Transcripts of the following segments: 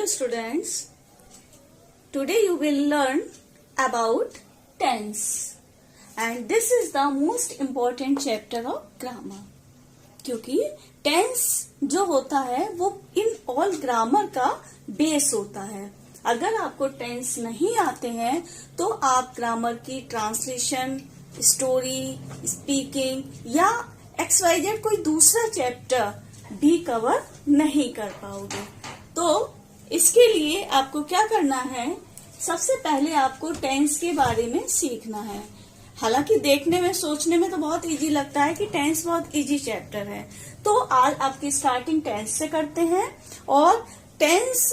Hello students, today you will learn about tense and this is the most important chapter of grammar. क्योंकि tense जो होता है वो इन all grammar का base होता है. अगर आपको tense नहीं आते हैं तो आप ग्रामर की ट्रांसलेशन, स्टोरी, स्पीकिंग या XYZ कोई दूसरा चैप्टर भी कवर नहीं कर पाओगे. तो इसके लिए आपको क्या करना है, सबसे पहले आपको टेंस के बारे में सीखना है. हालांकि देखने में, सोचने में तो बहुत इजी लगता है कि टेंस बहुत इजी चैप्टर है. तो आज आपकी स्टार्टिंग टेंस से करते हैं और टेंस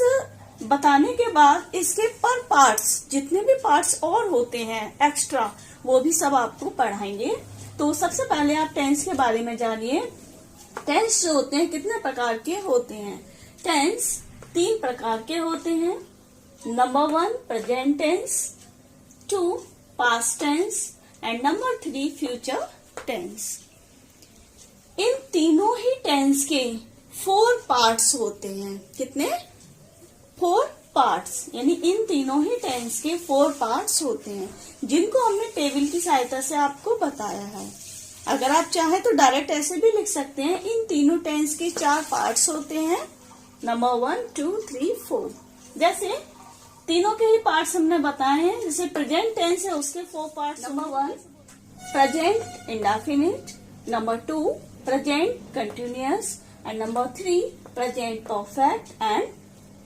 बताने के बाद इसके पर पार्ट्स, जितने भी पार्ट्स और होते हैं एक्स्ट्रा, वो भी सब आपको पढ़ाएंगे. तो सबसे पहले आप टेंस के बारे में जानिए. टेंस जो होते हैं कितने प्रकार के होते हैं. टेंस 3 प्रकार के होते हैं. Number 1 present tense, 2 past tense and number 3 future tense. इन तीनों ही टेंस के 4 पार्ट्स होते हैं. कितने? 4 पार्ट्स. यानी इन तीनों ही टेंस के 4 पार्ट्स होते हैं जिनको हमने टेबल की सहायता से आपको बताया है. अगर आप चाहें तो डायरेक्ट ऐसे भी लिख सकते हैं. इन तीनों टेंस के 4 पार्ट्स होते हैं. नंबर 1, 2, 3, 4. जैसे तीनों के ही पार्ट्स हमने बताए हैं. जैसे प्रेजेंट टेंस है उसके 4 parts. Number 1 present indefinite, number 2 present continuous and number 3 present perfect and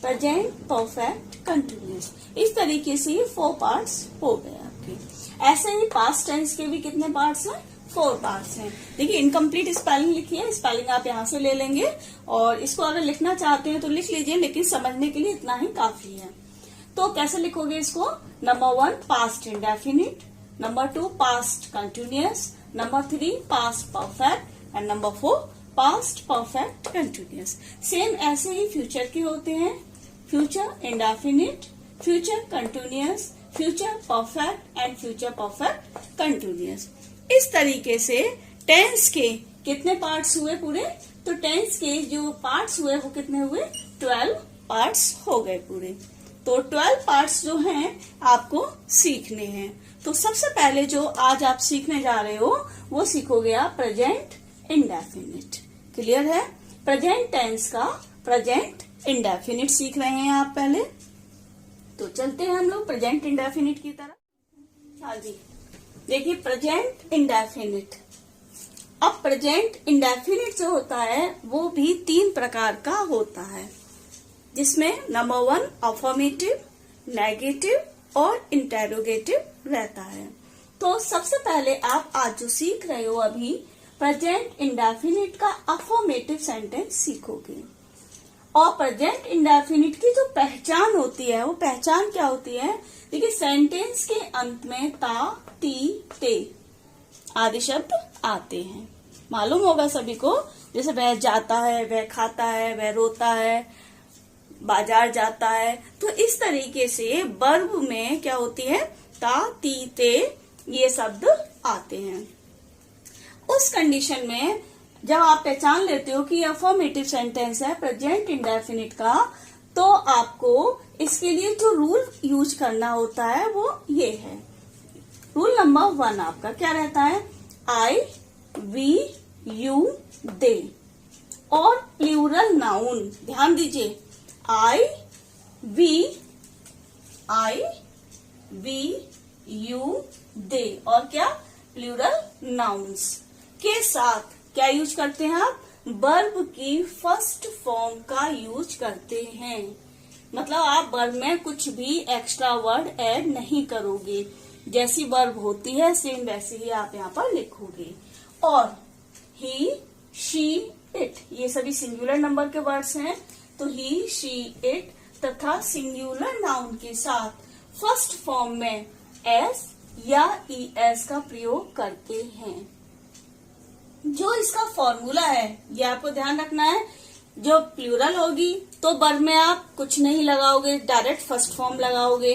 present perfect continuous. इस तरीके से ये 4 पार्ट्स हो गए आपके. ऐसे ही पास्ट टेंस के भी कितने पार्ट्स हैं? 4 पार्ट्स हैं. देखिए इनकम्प्लीट स्पेलिंग लिखी है, स्पेलिंग आप यहाँ से ले लेंगे और इसको अगर लिखना चाहते हैं तो लिख लीजिए, लेकिन समझने के लिए इतना ही काफी है. तो कैसे लिखोगे इसको? Number 1 past indefinite, number 2 past continuous, number 3 past perfect and number 4 past perfect continuous. Same ऐसे ही फ्यूचर के होते हैं. Future indefinite, future continuous, future perfect and future perfect continuous. इस तरीके से टेंस के कितने पार्ट्स हुए पूरे? तो टेंस के जो पार्ट्स हुए वो कितने हुए? 12 पार्ट्स हो गए पूरे. तो 12 पार्ट्स जो हैं आपको सीखने हैं. तो सबसे पहले जो आज आप सीखने जा रहे हो वो सीखोगे आप प्रेजेंट इंडेफिनिट. क्लियर है? प्रेजेंट टेंस का प्रेजेंट इंडेफिनिट सीख रहे हैं आप पहले. तो चलते हैं हम लोग प्रेजेंट इंडेफिनिट की तरफ. हाँ जी, देखिए प्रेजेंट इंडेफिनिट. अब प्रेजेंट इंडेफिनिट जो होता है वो भी 3 प्रकार का होता है, जिसमें नंबर 1 अफर्मेटिव, नेगेटिव और इंटेरोगेटिव रहता है. तो सबसे पहले आप आज जो सीख रहे हो अभी प्रेजेंट इंडेफिनिट का अफर्मेटिव सेंटेंस सीखोगे. और प्रेजेंट इंडेफिनिट की जो पहचान होती है वो पहचान क्या होती है? देखिए सेंटेंस के अंत में ता, ती, ते आदि शब्द आते हैं. मालूम होगा सभी को. जैसे वह जाता है, वह खाता है, वह रोता है, बाजार जाता है. तो इस तरीके से वर्ब में क्या होती है? ता, ती, ते ये शब्द आते हैं. उस कंडीशन में जब आप पहचान लेते हो कि अफर्मेटिव सेंटेंस है प्रेजेंट इंडेफिनिट का, तो आपको इसके लिए जो रूल यूज करना होता है वो ये है. रूल नंबर 1 आपका क्या रहता है? आई, वी, यू, दे. और प्लूरल नाउन ध्यान दीजिए. आई, वी, यू, दे और क्या? प्लूरल नाउन्स के साथ क्या यूज करते हैं आप? वर्ब की फर्स्ट फॉर्म का यूज करते हैं. मतलब आप वर्ब में कुछ भी एक्स्ट्रा वर्ड ऐड नहीं करोगे. जैसी वर्ब होती है सेम वैसे ही आप यहाँ पर लिखोगे. और ही, शी, इट ये सभी सिंगुलर नंबर के वर्ड्स हैं. तो ही, शी, इट तथा सिंगुलर नाउन के साथ फर्स्ट फॉर्म में एस या ईएस का प्रयोग करते हैं. जो इसका फॉर्मूला है ये आपको ध्यान रखना है. जो प्लूरल होगी तो वर्ब में आप कुछ नहीं लगाओगे, डायरेक्ट फर्स्ट फॉर्म लगाओगे.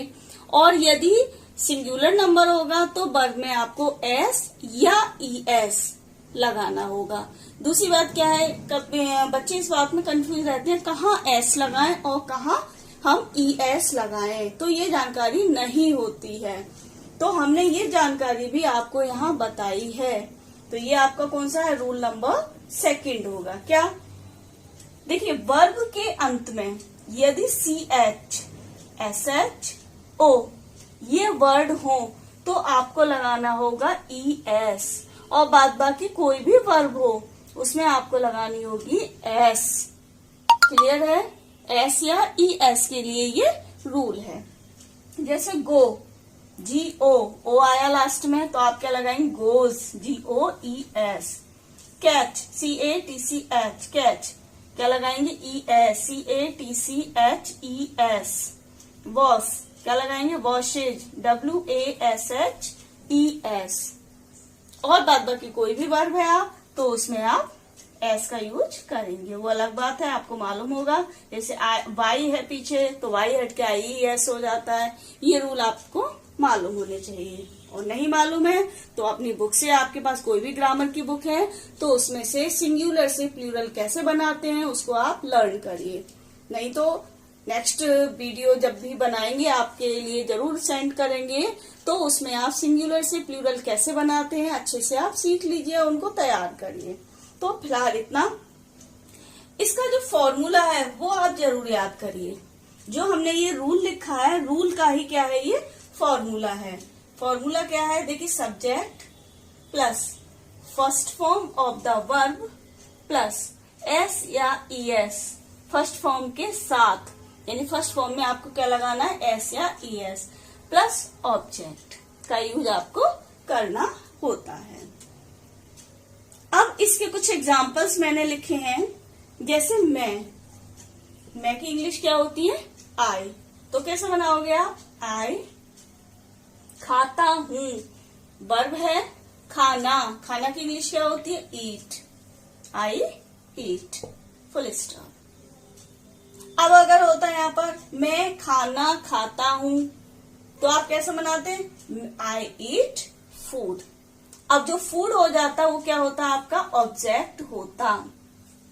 और यदि सिंगुलर नंबर होगा तो वर्ब में आपको एस या ईएस लगाना होगा. दूसरी बात क्या है, बच्चे इस बात में कंफ्यूज रहते हैं कहाँ एस लगाएं और कहाँ हम ES लगाएं, तो ये जानकारी नहीं होती है। तो हमने ये जानकारी भी आपको यहाँ बताई है। तो ये आपका कौन सा है, रूल नंबर 2 होगा। क्या, देखिए वर्ब के अंत में यदि CH, SH, O ये वर्ड हो तो आपको लगाना होगा ES, और बाद बाकी कोई भी वर्ब हो उसमें आपको लगानी होगी S। क्लियर है? S या ES के लिए ये रूल है। जैसे गो, GO, O आया लास्ट में तो आप क्या लगाएंगे, goes, GOES। Catch, CATCH, catch, क्या लगाएंगे, ES, CATCHES। वॉश, क्या लगाएंगे, वॉशेज, WASHES। और बाद बाकी कोई भी वर्ब है आप तो उसमें आप एस का यूज करेंगे, वो अलग बात है, आपको मालूम होगा। जैसे वाई है पीछे तो वाई हट के IES हो जाता है। ये रूल आपको मालूम होने चाहिए। और नहीं मालूम है तो अपनी बुक से, आपके पास कोई भी ग्रामर की बुक है तो उसमें से सिंगुलर से प्लूरल कैसे बनाते हैं उसको आप लर्न करिए। नहीं तो नेक्स्ट वीडियो जब भी बनाएंगे आपके लिए जरूर सेंड करेंगे, तो उसमें आप सिंगुलर से प्लूरल कैसे बनाते हैं अच्छे से आप सीख लीजिए, उनको तैयार करिए। तो फिलहाल इतना। इसका जो फॉर्मूला है वो आप जरूर याद करिए। जो हमने ये रूल लिखा है, रूल का ही क्या है, ये फॉर्मूला है। फॉर्मूला क्या है, देखिए subject plus first form of the verb plus S या ES फर्स्ट फॉर्म के साथ, यानी फर्स्ट फॉर्म में आपको क्या लगाना है, S या ES प्लस ऑब्जेक्ट का यूज आपको करना होता है। अब इसके कुछ एग्जाम्पल्स मैंने लिखे हैं। जैसे मैं की इंग्लिश क्या होती है, आई, तो कैसे बनाओगे आप, आई खाता हूं, वर्ब है खाना, खाना की इंग्लिश क्या होती है, ईट, आई ईट, फुल स्टॉप। अब अगर होता है यहाँ पर मैं खाना खाता हूं तो आप कैसे बनाते हैं, आई ईट फूड। अब जो फूड हो जाता है वो क्या होता है, आपका ऑब्जेक्ट होता।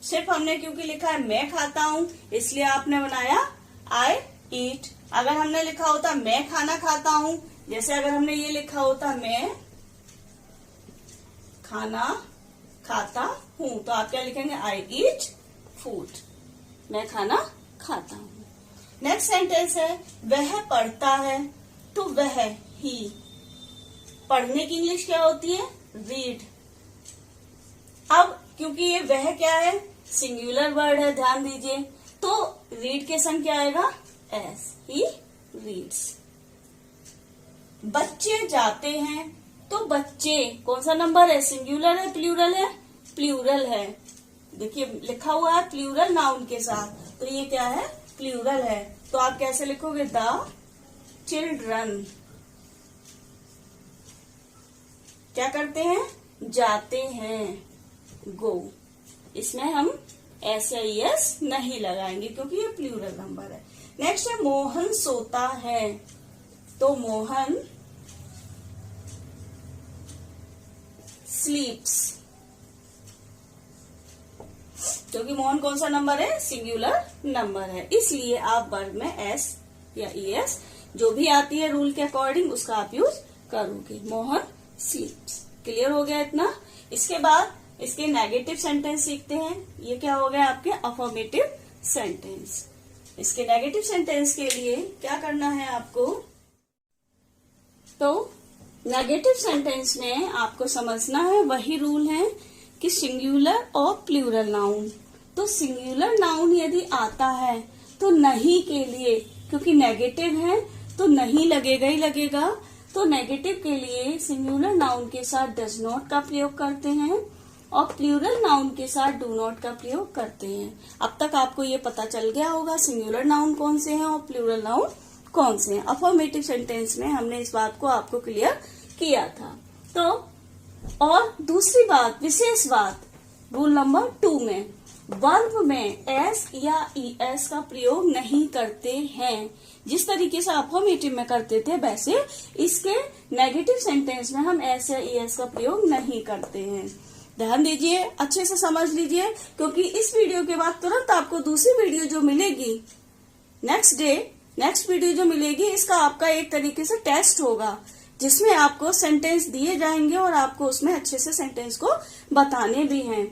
सिर्फ हमने क्योंकि लिखा है मैं खाता हूं इसलिए आपने बनाया आई ईट। अगर हमने लिखा होता मैं खाना खाता हूं, जैसे अगर हमने ये लिखा होता मैं खाना खाता हूं, तो आप क्या लिखेंगे, आई ईट फूड, मैं खाना खाता हूं। नेक्स्ट सेंटेंस है वह पढ़ता है, तो वह ही, पढ़ने की इंग्लिश क्या होती है, रीड। अब क्योंकि ये वह क्या है, सिंगुलर वर्ड है, ध्यान दीजिए, तो रीड के संग क्या आएगा, एस, ही रीड्स। बच्चे जाते हैं, तो बच्चे कौन सा नंबर है, सिंगुलर है प्लूरल है, प्लूरल है। देखिए लिखा हुआ है प्लूरल नाउन के साथ, तो ये क्या है, प्लूरल है। तो आप कैसे लिखोगे, द चिल्ड्रन क्या करते हैं, जाते हैं, गो। इसमें हम एस या ES नहीं लगाएंगे क्योंकि ये प्लूरल नंबर है। नेक्स्ट है मोहन सोता है, तो मोहन स्लीप्स, क्योंकि मोहन कौन सा नंबर है, सिंगुलर नंबर है, इसलिए आप वर्ब में S या ES जो भी आती है रूल के अकॉर्डिंग उसका आप यूज करोगे। मोहन स्लीप्स, क्लियर हो गया इतना। इसके बाद इसके नेगेटिव सेंटेंस सीखते हैं। ये क्या हो गया आपके अफर्मेटिव सेंटेंस। इसके नेगेटिव सेंटेंस के लिए क्या करना है आपको, तो नेगेटिव सेंटेंस में आपको समझना है वही रूल है कि सिंगुलर और प्लूरल नाउन। तो सिंगुलर नाउन यदि आता है तो नहीं के लिए, क्योंकि नेगेटिव है तो नहीं लगेगा ही लगेगा, तो नेगेटिव के लिए सिंगुलर नाउन के साथ डज नॉट का प्रयोग करते हैं और प्लूरल नाउन के साथ डू नॉट का प्रयोग करते हैं। अब तक आपको ये पता चल गया होगा सिंगुलर नाउन कौन से हैं और प्लूरल नाउन कौन से हैं। अफर्मेटिव सेंटेंस में हमने इस बात को आपको क्लियर किया था। तो और दूसरी बात, विशेष बात, रूल नंबर 2 में वर्ब में S या ES का प्रयोग नहीं करते हैं। जिस तरीके से अफर्मेटिव में करते थे वैसे इसके नेगेटिव सेंटेंस में हम S या ES का प्रयोग नहीं करते हैं। ध्यान दीजिए, अच्छे से समझ लीजिए, क्योंकि इस वीडियो के बाद तुरंत आपको दूसरी वीडियो जो मिलेगी नेक्स्ट वीडियो जो मिलेगी इसका आपका एक तरीके से टेस्ट होगा, जिसमें आपको सेंटेंस दिए जाएंगे और आपको उसमें अच्छे से सेंटेंस को बताने भी हैं।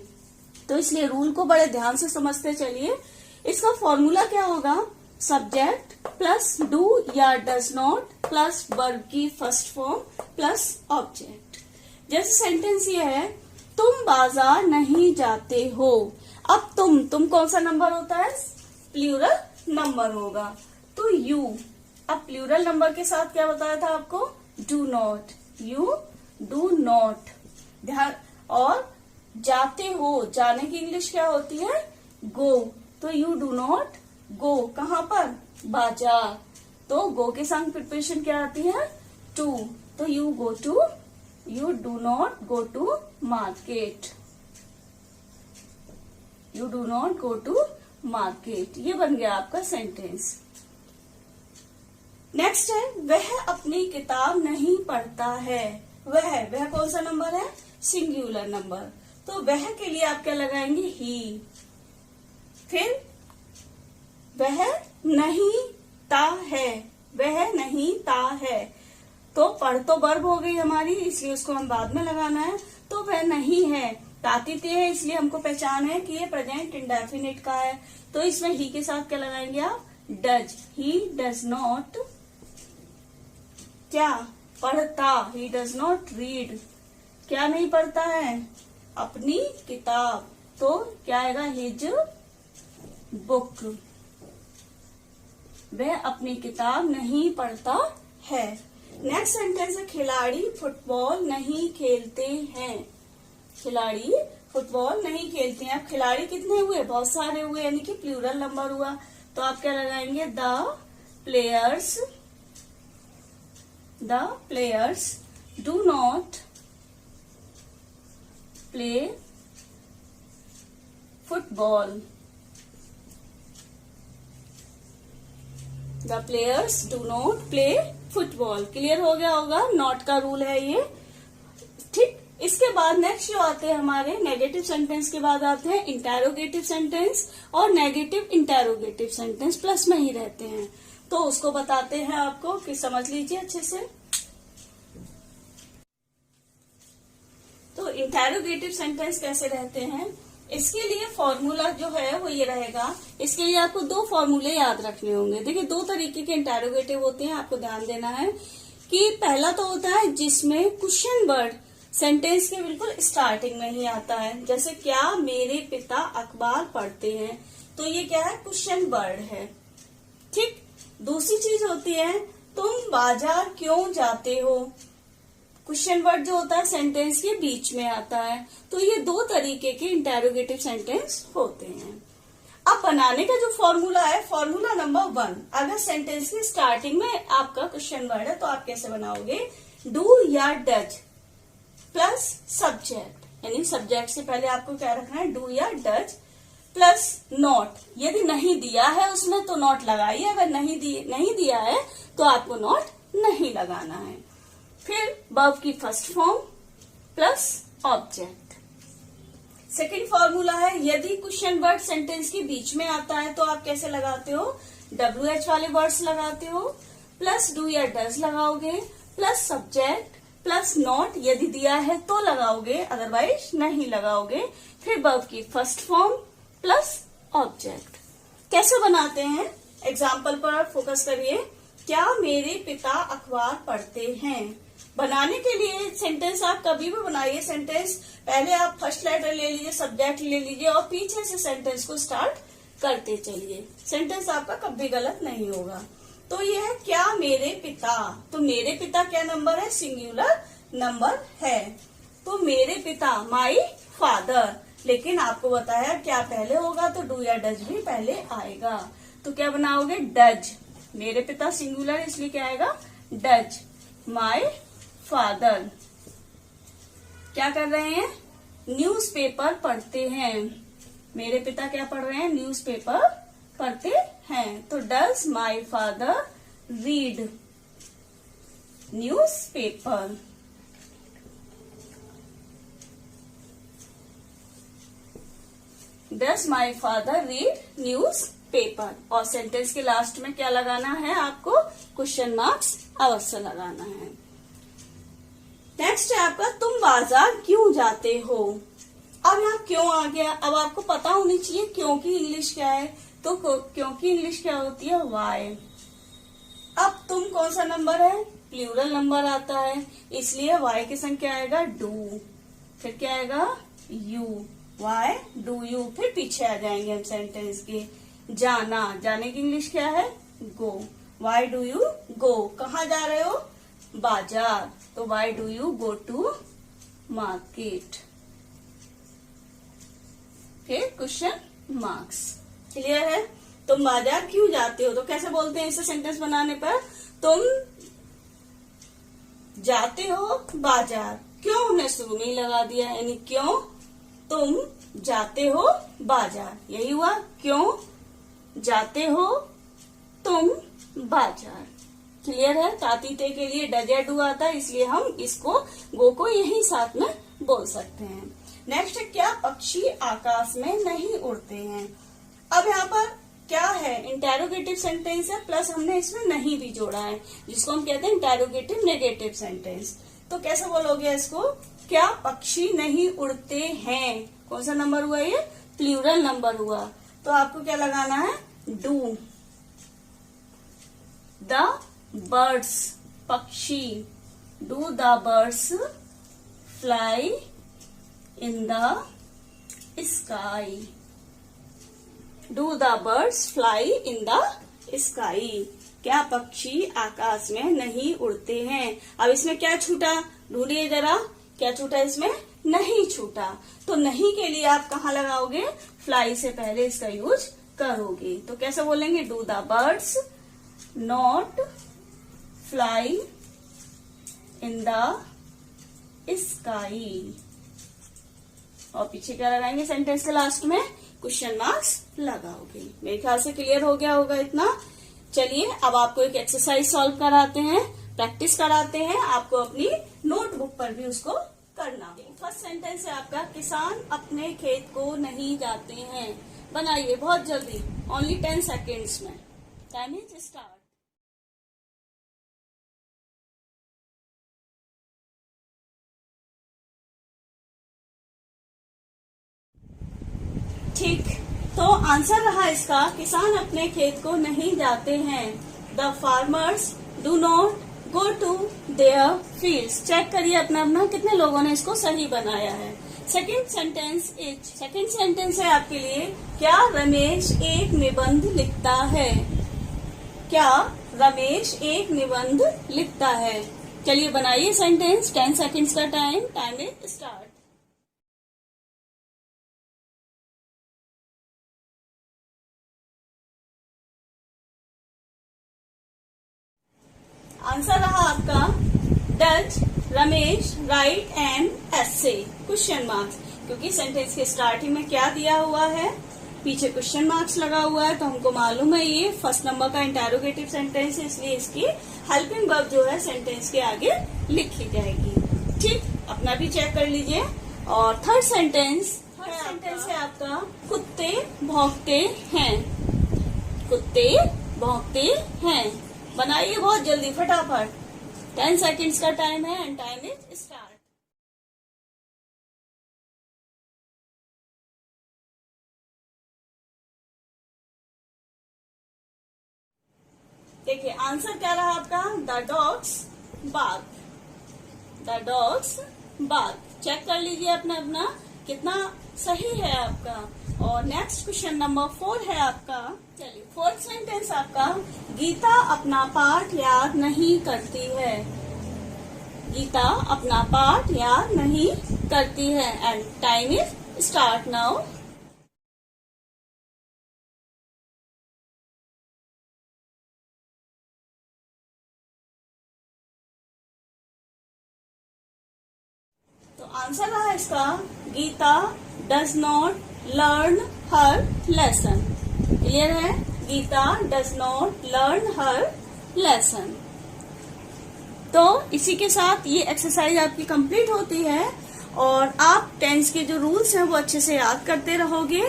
तो इसलिए रूल को बड़े ध्यान से समझते चलिए। इसका फॉर्मूला क्या होगा? सब्जेक्ट प्लस डू या डज नॉट प्लस वर्ब की फर्स्ट फॉर्म प्लस ऑब्जेक्ट। जैसे सेंटेंस ये है, तुम बाजार नहीं जाते हो। अब तुम कौन सा नंबर होता है? प्लूरल नंबर होगा। तो यू, अब प्लूरल नंबर के साथ क्या बताया था आपको? Do not, you do not. ध्यान, और जाते हो, जाने की इंग्लिश क्या होती है? गो। तो यू डू नॉट गो, कहाँ पर? बाजार। तो गो के संग प्रिपरेशन क्या आती है? टू। तो you go to, you do not go to market, you do not go to market. ये बन गया आपका सेंटेंस। नेक्स्ट है, वह अपनी किताब नहीं पढ़ता है। वह कौन सा नंबर है? Singular number. तो वह के लिए आप क्या लगाएंगे? ही। फिर वह नहीं ता है, वह नहीं ता है। तो पढ़ तो वर्ब हो गई हमारी, इसलिए उसको हम बाद में लगाना है। तो वह नहीं है, तातीत है, इसलिए हमको पहचान है कि ये प्रेजेंट इंडेफिनिट का है। तो इसमें ही के साथ क्या लगाएंगे आप? डज। ही डज नॉट क्या पढ़ता, ही डज नॉट रीड। क्या नहीं पढ़ता है? अपनी किताब। तो क्या आएगा? His book. वह अपनी किताब नहीं पढ़ता है। नेक्स्ट सेंटेंस है, खिलाड़ी फुटबॉल नहीं खेलते हैं। खिलाड़ी फुटबॉल नहीं खेलते हैं। अब खिलाड़ी कितने हुए? बहुत सारे हुए, यानी कि प्लूरल नंबर हुआ। तो आप क्या लगाएंगे? The players do not play football. The players do not play football. Clear हो गया होगा, नॉट का रूल है ये। ठीक, इसके बाद नेक्स्ट जो आते हैं हमारे नेगेटिव सेंटेंस के बाद आते हैं इंटेरोगेटिव सेंटेंस, और नेगेटिव इंटेरोगेटिव सेंटेंस प्लस में ही रहते हैं। तो उसको बताते हैं आपको, कि समझ लीजिए अच्छे से। तो इंटेरोगेटिव सेंटेंस कैसे रहते हैं, इसके लिए फॉर्मूला जो है वो ये रहेगा। इसके लिए आपको दो फॉर्मूले याद रखने होंगे। देखिए, दो तरीके के इंटेरोगेटिव होते हैं, आपको ध्यान देना है कि पहला तो होता है जिसमें क्वेश्चन वर्ड सेंटेंस के बिल्कुल स्टार्टिंग में ही आता है। जैसे क्या मेरे पिता अखबार पढ़ते हैं, तो ये क्या है? क्वेश्चन वर्ड है। ठीक। दूसरी चीज होती है, तुम बाजार क्यों जाते हो। क्वेश्चन वर्ड जो होता है सेंटेंस के बीच में आता है। तो ये दो तरीके के इंटेरोगेटिव सेंटेंस होते हैं। अब बनाने का जो फॉर्मूला है, फॉर्मूला नंबर 1, अगर सेंटेंस की स्टार्टिंग में आपका क्वेश्चन वर्ड है तो आप कैसे बनाओगे? डू या डज प्लस सब्जेक्ट, यानी सब्जेक्ट से पहले आपको क्या रखना है? डू या डज प्लस नॉट। यदि नहीं दिया है उसमें तो नॉट लगाइए, अगर नहीं दिया है तो आपको नॉट नहीं लगाना है। फिर वर्ब की first form plus object. Second formula है, यदि क्वेश्चन वर्ड सेंटेंस के बीच में आता है तो आप कैसे लगाते हो? WH वाले वर्ड्स लगाते हो, प्लस डू या डज लगाओगे, प्लस सब्जेक्ट प्लस नॉट, यदि दिया है तो लगाओगे, अदरवाइज नहीं लगाओगे। फिर वर्ब की फर्स्ट फॉर्म प्लस ऑब्जेक्ट। कैसे बनाते हैं? एग्जाम्पल पर फोकस करिए। क्या मेरे पिता अखबार पढ़ते हैं। बनाने के लिए सेंटेंस आप कभी भी बनाइए सेंटेंस, पहले आप फर्स्ट लेटर ले लीजिए, सब्जेक्ट ले लीजिए और पीछे से सेंटेंस को स्टार्ट करते चलिए। सेंटेंस आपका कभी गलत नहीं होगा। तो ये है क्या मेरे पिता। तो मेरे पिता क्या नंबर है? सिंगुलर नंबर है। तो मेरे पिता माई फादर, लेकिन आपको बताया क्या पहले होगा, तो डू या डज भी पहले आएगा। तो क्या बनाओगे? डज। मेरे पिता सिंगुलर इसलिए क्या आएगा? डज। माई फादर क्या कर रहे हैं? न्यूज़पेपर पढ़ते हैं। मेरे पिता क्या पढ़ रहे हैं? न्यूज़पेपर पढ़ते हैं। तो does my father read newspaper. Does my father read news paper. और सेंटेंस के लास्ट में क्या लगाना है आपको? क्वेश्चन मार्क्स अवश्य लगाना है। नेक्स्ट है आपका तुम बाजार क्यों जाते हो। अब यहाँ क्यों आ गया? अब आपको पता होनी चाहिए क्योंकि इंग्लिश क्या है। तो क्योंकि इंग्लिश क्या होती है? वाई। अब तुम कौन सा नंबर है? प्लूरल नंबर आता है, इसलिए वाई के संग क्या आएगा? डू। फिर क्या आएगा? यू। Y do you. फिर पीछे आ जाएंगे हम सेंटेंस के। जाना, जाने की इंग्लिश क्या है? Go. Why do you go. कहाँ जा रहे हो? बाजार। तो why do you go to market. फिर क्वेश्चन मार्क्स। क्लियर है? तुम बाजार क्यों जाते हो? तो कैसे बोलते हैं इसे सेंटेंस बनाने पर? तुम जाते हो बाजार। क्यों हमने शुरू में ही लगा दिया, यानी क्यों तुम जाते हो बाजार। यही हुआ, क्यों जाते हो तुम बाजार। क्लियर है? तातीते के लिए डज या डू आता है, इसलिए हम इसको गो को यही साथ में बोल सकते हैं। नेक्स्ट, क्या पक्षी आकाश में नहीं उड़ते हैं। अब यहाँ पर क्या है? इंटेरोगेटिव सेंटेंस है, प्लस हमने इसमें नहीं भी जोड़ा है, जिसको हम कहते हैं इंटेरोगेटिव नेगेटिव सेंटेंस। तो कैसे बोलोगे इसको? क्या पक्षी नहीं उड़ते हैं। कौन सा नंबर हुआ ये? प्लूरल नंबर हुआ। तो आपको क्या लगाना है? डू। द बर्ड्स, पक्षी। Do the birds fly in the sky. Do the birds fly in the sky. क्या पक्षी आकाश में नहीं उड़ते हैं। अब इसमें क्या छूटा? ढूंढिए जरा, क्या छूटा इसमें? नहीं छूटा। तो नहीं के लिए आप कहाँ लगाओगे? फ्लाई से पहले इसका यूज करोगे। तो कैसे बोलेंगे? Do the birds not fly in the sky. और पीछे क्या लगाएंगे सेंटेंस के लास्ट में? क्वेश्चन मार्क्स लगाओगे। मेरे ख्याल से क्लियर हो गया होगा इतना। चलिए अब आपको एक एक्सरसाइज सॉल्व कराते हैं, प्रैक्टिस कराते हैं। आपको अपनी नोटबुक पर भी उसको करना है। फर्स्ट सेंटेंस है आपका, किसान अपने खेत को नहीं जाते हैं। बनाइए बहुत जल्दी, ओनली 10 सेकेंड्स में। Time is start. ठीक, तो आंसर रहा इसका, किसान अपने खेत को नहीं जाते हैं। The farmers do not go to their fields. Check करिए अपना अपना कितने लोगों ने इसको सही बनाया है। सेकंड सेंटेंस है आपके लिए, क्या रमेश एक निबंध लिखता है। क्या रमेश एक निबंध लिखता है। चलिए बनाइए सेंटेंस, 10 सेकेंड्स का टाइम इज स्टार्ट। आंसर रहा आपका, does Ramesh right an essay. Question marks, क्योंकि सेंटेंस के स्टार्टिंग में क्या दिया हुआ है? पीछे क्वेश्चन मार्क्स लगा हुआ है, तो हमको मालूम है ये फर्स्ट नंबर का इंटेरोगेटिव सेंटेंस है, इसलिए इसकी हेल्पिंग वर्ब जो है सेंटेंस के आगे लिखी जाएगी। ठीक, अपना भी चेक कर लीजिए। और थर्ड सेंटेंस है आपका, कुत्ते भौंकते हैं। कुत्ते भौंकते हैं। बनाइए बहुत जल्दी फटाफट, 10 सेकेंड्स का टाइम है एंड टाइम इज स्टार्ट। देखिए आंसर क्या रहा आपका, the dogs bark. The dogs bark. Check कर लीजिए अपना अपना कितना सही है आपका। और नेक्स्ट क्वेश्चन नंबर 4 है आपका। चलिए फोर्थ सेंटेंस आपका, गीता अपना पाठ याद नहीं करती है। गीता अपना पाठ याद नहीं करती है and time is start now. तो आंसर रहा इसका, Geeta does not learn her lesson. Clear है? Geeta does not learn her lesson. तो इसी के साथ ये एक्सरसाइज आपकी कंप्लीट होती है और आप टेंस के जो रूल्स हैं वो अच्छे से याद करते रहोगे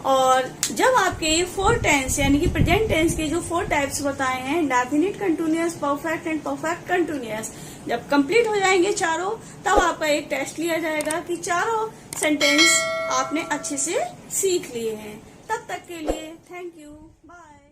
और जब आपके 4 टेंस यानी कि प्रेजेंट टेंस के जो 4 टाइप्स बताए हैं, definite continuous, perfect and perfect continuous, जब कंप्लीट हो जाएंगे चारों, तब आपका एक टेस्ट लिया जाएगा कि चारों सेंटेंस आपने अच्छे से सीख लिए हैं। तब तक के लिए थैंक यू, बाय।